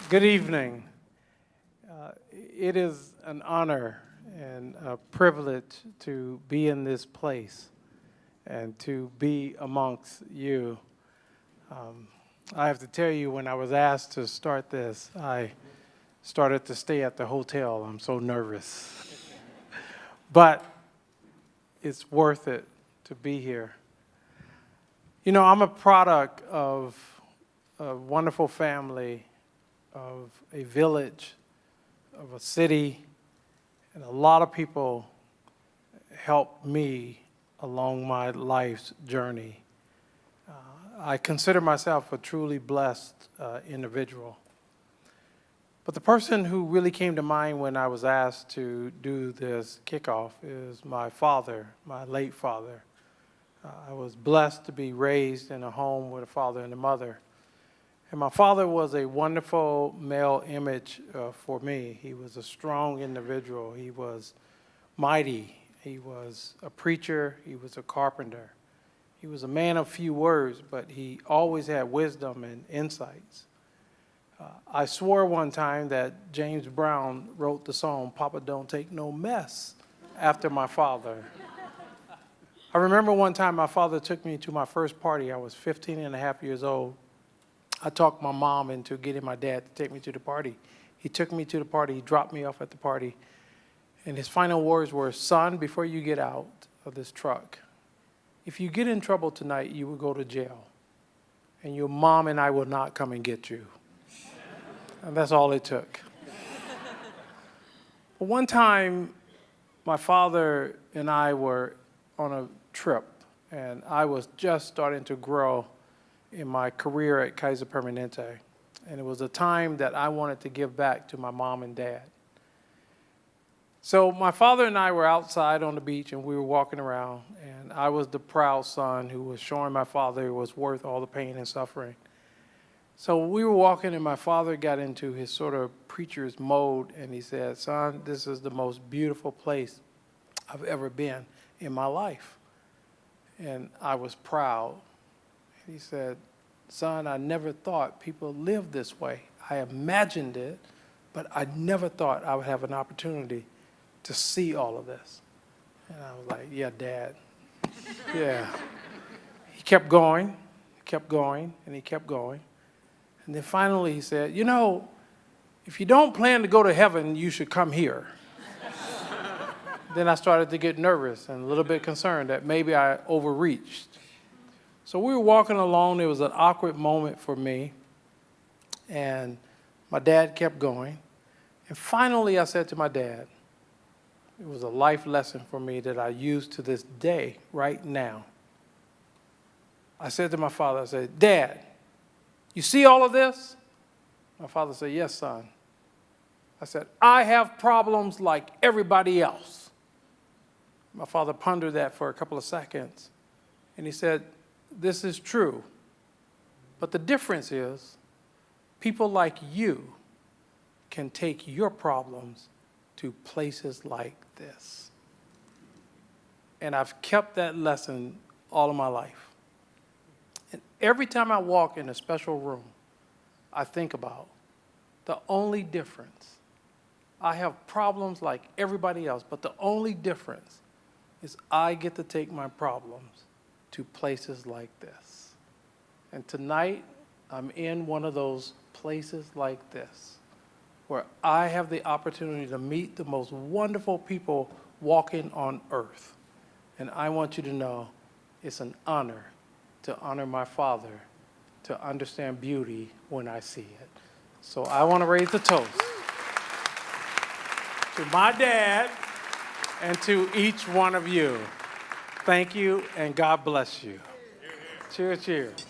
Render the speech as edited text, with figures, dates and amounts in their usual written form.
Good evening. It is an honor and a privilege to be in this place and to be amongst you. I have to tell you, when I was asked to start this, I started to stay at the hotel. I'm so nervous. But it's worth it to be here. You know, I'm a product of a wonderful family, of a village, of a city, and a lot of people helped me along my life's journey. I consider myself a truly blessed individual. But the person who really came to mind when I was asked to do this kickoff is my father, my late father. I was blessed to be raised in a home with a father and a mother. And my father was a wonderful male image for me. He was a strong individual. He was mighty. He was a preacher. He was a carpenter. He was a man of few words, but he always had wisdom and insights. I swore one time that James Brown wrote the song, "Papa Don't Take No Mess," after my father. I remember one time my father took me to my first party. I was 15 and a half years old. I talked my mom into getting my dad to take me to the party. He took me to the party. He dropped me off at the party. And his final words were, "Son, before you get out of this truck, if you get in trouble tonight, you will go to jail. And your mom and I will not come and get you." And that's all it took. But one time, my father and I were on a trip, and I was just starting to grow in my career at Kaiser Permanente. And it was a time that I wanted to give back to my mom and dad. So my father and I were outside on the beach, and we were walking around, and I was the proud son who was showing my father it was worth all the pain and suffering. So we were walking, and my father got into his sort of preacher's mode, and he said, "Son, this is the most beautiful place I've ever been in my life." And I was proud. He said, "Son, I never thought people lived this way. I imagined it, but I never thought I would have an opportunity to see all of this." And I was like, "Yeah, Dad." Yeah. He kept going, and he kept going. And then finally he said, "You know, if you don't plan to go to heaven, you should come here." Then I started to get nervous and a little bit concerned that maybe I overreached. So we were walking along. It was an awkward moment for me. And my dad kept going. And finally I said to my dad, it was a life lesson for me that I use to this day, right now. I said to my father, I said, "Dad, you see all of this?" My father said, "Yes, son." I said, "I have problems like everybody else." My father pondered that for a couple of seconds. And he said, "This is true. But the difference is people like you can take your problems to places like this." And I've kept that lesson all of my life. And every time I walk in a special room, I think about the only difference. I have problems like everybody else, but the only difference is I get to take my problems to places like this. And tonight, I'm in one of those places like this, where I have the opportunity to meet the most wonderful people walking on earth. And I want you to know it's an honor to honor my father, to understand beauty when I see it. So I want to raise the toast to my dad and to each one of you. Thank you, and God bless you. Cheers, cheers.